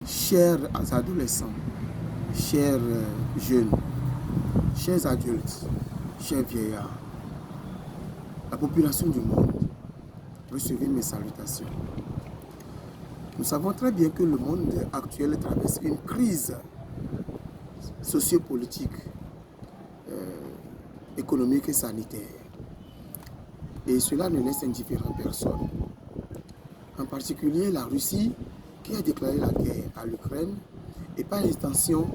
Chers adolescents, chers jeunes, chers adultes, chers vieillards, la population du monde, recevez mes salutations. Nous savons très bien que le monde actuel traverse une crise sociopolitique, économique et sanitaire. Et cela ne laisse indifférent personne. En particulier la Russie qui a déclaré la guerre à l'Ukraine et par extension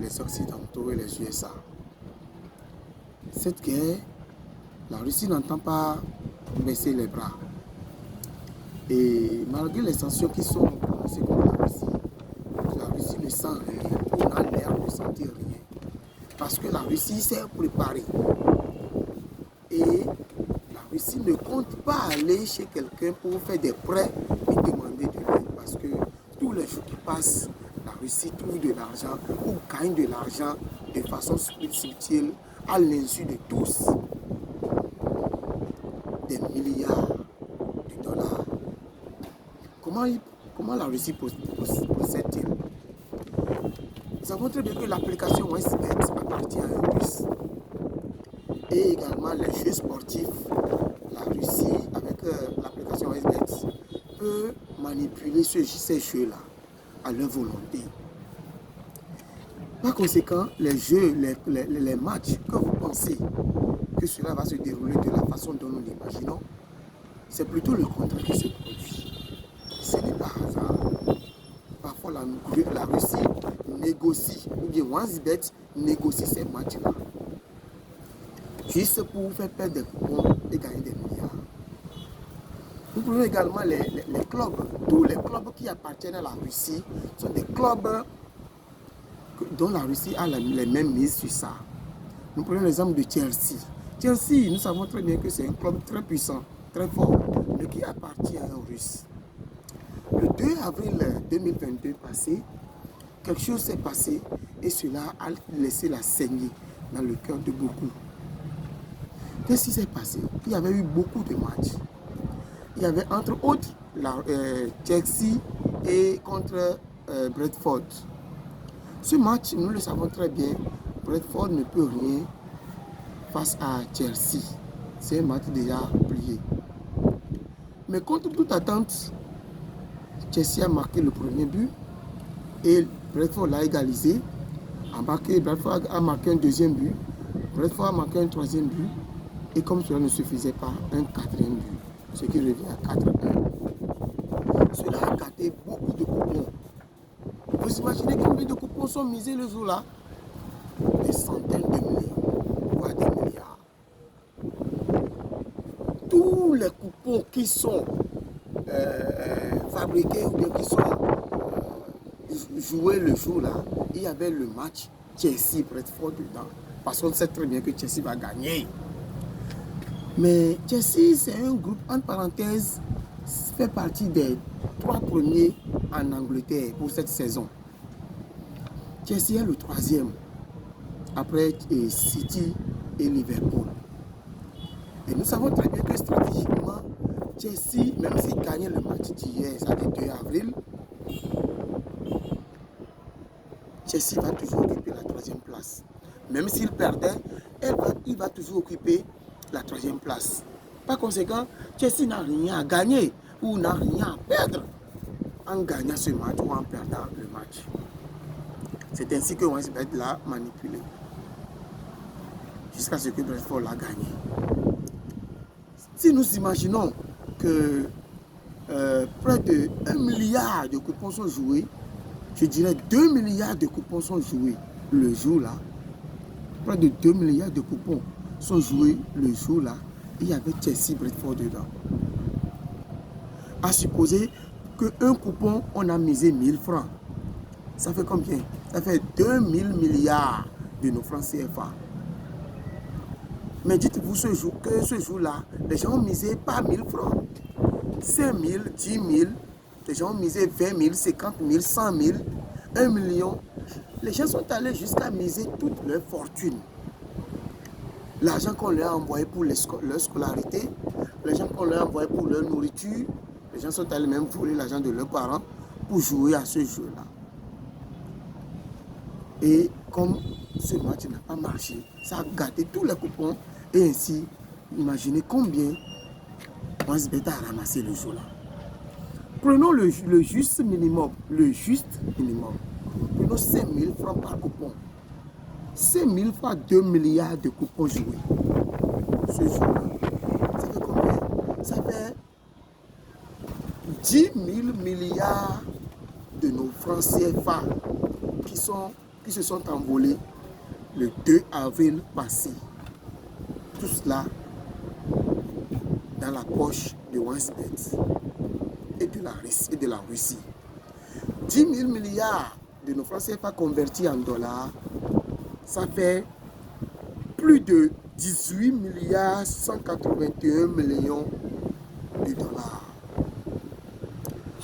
les Occidentaux et les USA. Cette guerre, la Russie n'entend pas baisser les bras. Et malgré les sanctions qui sont prononcées contre la Russie ne sent rien, on a l'air de sentir rien. Parce que la Russie s'est préparée. Et la Russie ne compte pas aller chez quelqu'un pour faire des prêts et demander de l'aide. Parce que tous les jours qui passent, la Russie trouve de l'argent ou gagne de l'argent de façon subtile à l'insu de tous. Des milliards de dollars. Comment la Russie procède-t-il? Nous savons très bien que l'application WestBet appartient à un Russe. Et également les jeux sportifs, la Russie, avec l'application WestBet, peut manipuler ces jeux-là à leur volonté. Par conséquent, les jeux, les matchs, que vous pensez que cela va se dérouler de la façon dont nous l'imaginons, c'est plutôt le contraire qui se produit. Ce n'est pas hasard. Parfois, la Russie négocie, ou bien WestBet négocie ces matchs-là, juste pour faire perdre des coupons et gagner des milliards. Nous prenons également les clubs. Tous les clubs qui appartiennent à la Russie sont des clubs dont la Russie a les mêmes mises sur ça. Nous prenons l'exemple de Chelsea. Chelsea, nous savons très bien que c'est un club très puissant, très fort, mais qui appartient à un Russe. Le 2 avril 2022 passé, quelque chose s'est passé et cela a laissé la saignée dans le cœur de beaucoup. Qu'est-ce qui s'est passé? Il y avait eu beaucoup de matchs. Il y avait entre autres Chelsea et contre Brentford. Ce match, nous le savons très bien, Brentford ne peut rien face à Chelsea. C'est un match déjà plié. Mais contre toute attente, Chelsea a marqué le premier but et Brentford l'a égalisé. Brentford a marqué un deuxième but. Brentford a marqué un troisième but. Et comme cela ne suffisait pas, un quatrième but. Ce qui revient à 4-1. Cela a gâté beaucoup de coupons. Vous imaginez combien de coupons sont misés le jour-là? Des centaines de millions, voire des milliards. Tous les coupons qui sont fabriqués ou bien qui sont joués le jour-là, il y avait le match Chelsea-Brentford dedans. Parce qu'on sait très bien que Chelsea va gagner. Mais Chelsea, c'est un groupe, entre parenthèses, fait partie des 3 premiers en Angleterre pour cette saison. Chelsea est le 3e, après City et Liverpool. Et nous savons très bien que stratégiquement, Chelsea, même s'il gagnait le match d'hier, c'est-à-dire 2 avril, Chelsea va toujours occuper la 3e place. Même s'il perdait, il va toujours occuper la 3e place. Par conséquent, Chelsea n'a rien à gagner ou n'a rien à perdre en gagnant ce match ou en perdant le match. C'est ainsi que WestBet l'a manipulé jusqu'à ce que Brentford l'a gagné. Si nous imaginons que près de 1 milliard de coupons sont joués, je dirais 2 milliards de coupons sont joués le jour-là. Près de 2 milliards de coupons sont joués le jour-là. Il y avait Chelsea-Brentford dedans. À supposer qu'un coupon, on a misé 1000 francs. Ça fait combien? Ça fait 2000 milliards de nos francs CFA. Mais dites-vous que ce jour-là, les gens ont misé pas 1000 francs. 5 000, 10 000, les gens ont misé 20 000, 50 000, 100 000, 1 million. Les gens sont allés jusqu'à miser toute leur fortune. L'argent qu'on leur a envoyé pour leur scolarité, l'argent qu'on leur a envoyé pour leur nourriture, les gens sont allés même voler l'argent de leurs parents pour jouer à ce jeu-là. Et comme ce match n'a pas marché, ça a gâté tous les coupons. Et ainsi, imaginez combien OneXBet a ramassé le jour-là. Prenons le juste minimum. Le juste minimum. Prenons 5 000 francs par coupon. 5 000 fois 2 milliards de coupons joués. Ce jour-là. Ça fait combien? Ça fait 10 000 milliards de nos francs CFA qui se sont envolés le 2 avril passé. Tout cela dans la poche de OneXBet et de la Russie. 10 000 milliards de nos francs CFA convertis en dollars, ça fait plus de 18 milliards 181 millions de dollars.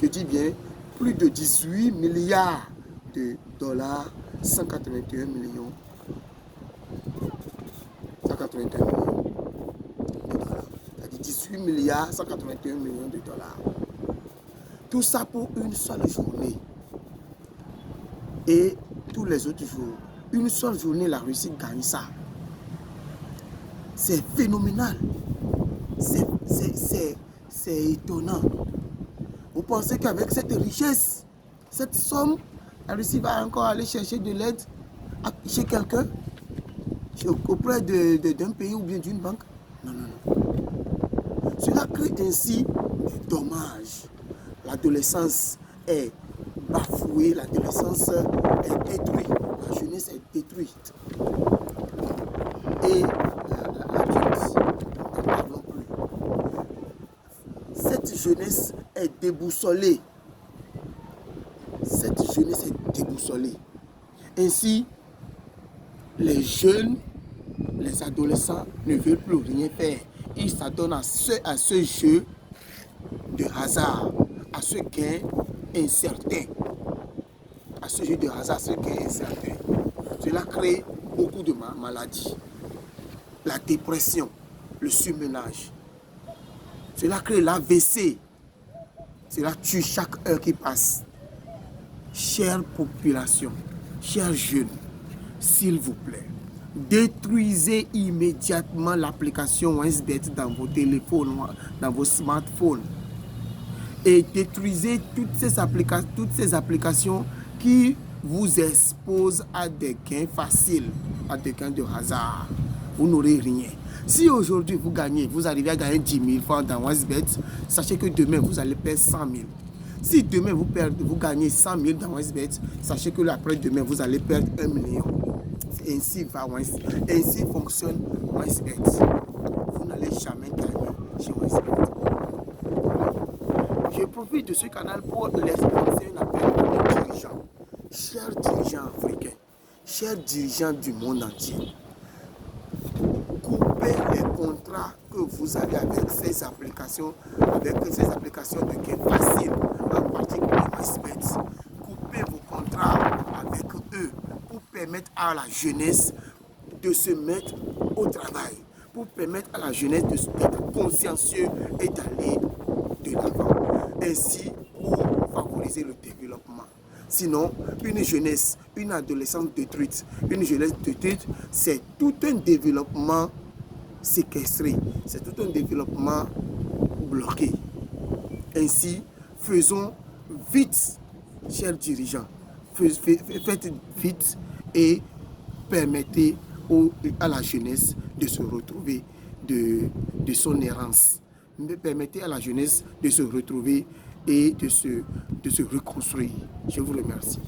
Je dis bien plus de 18 milliards de dollars, 181 millions. 181 millions de dollars. C'est-à-dire 18 milliards 181 millions de dollars. Tout ça pour une seule journée. Et tous les autres jours, une seule journée, la Russie gagne ça. C'est phénoménal. C'est étonnant. Vous pensez qu'avec cette richesse, cette somme, la Russie va encore aller chercher de l'aide chez quelqu'un, auprès d'un pays ou bien d'une banque? Non, non, non. Cela crée ainsi des dommages. L'adolescence est bafouée, l'adolescence est détruite, la jeunesse est détruite. Et l'adulte, n'en parlons plus. Cette jeunesse est déboussolée. Cette jeunesse est déboussolée. Ainsi, les jeunes, les adolescents ne veulent plus rien faire. Ils s'adonnent à ce jeu de hasard, à ce gain incertain. À ce jeu de hasard, à ce gain incertain. Cela crée beaucoup de maladies. La dépression, le surmenage. Cela crée l'AVC. Cela tue chaque heure qui passe. Chère population, chers jeunes, s'il vous plaît, détruisez immédiatement l'application OneXBet dans vos téléphones, dans vos smartphones. Et détruisez toutes ces applications qui vous exposent à des gains faciles, à des gains de hasard. Vous n'aurez rien. Si aujourd'hui vous gagnez, vous arrivez à gagner 10 000 francs dans OneXBet, sachez que demain vous allez perdre 100 000. Si demain vous gagnez 100 000 dans OneXBet, sachez que après-demain vous allez perdre 1 million. Ainsi fonctionne OneXBet. Vous n'allez jamais gagner chez OneXBet. Je profite de ce canal pour les lancer un appel aux dirigeants. Chers dirigeants africains, chers dirigeants du monde entier, coupez les contrats que vous avez avec ces applications de gain facile, en particulier OneXBet. Coupez vos contrats avec eux pour permettre à la jeunesse de se mettre au travail, pour permettre à la jeunesse d'être consciencieux et d'aller de l'avant. Ainsi, pour favoriser le développement. Sinon, une jeunesse, une adolescence détruite, c'est tout un développement séquestré, c'est tout un développement bloqué. Ainsi, faisons vite, chers dirigeants, faites vite et permettez à la jeunesse de se retrouver de son errance. Permettez à la jeunesse de se retrouver et de se reconstruire. Je vous remercie.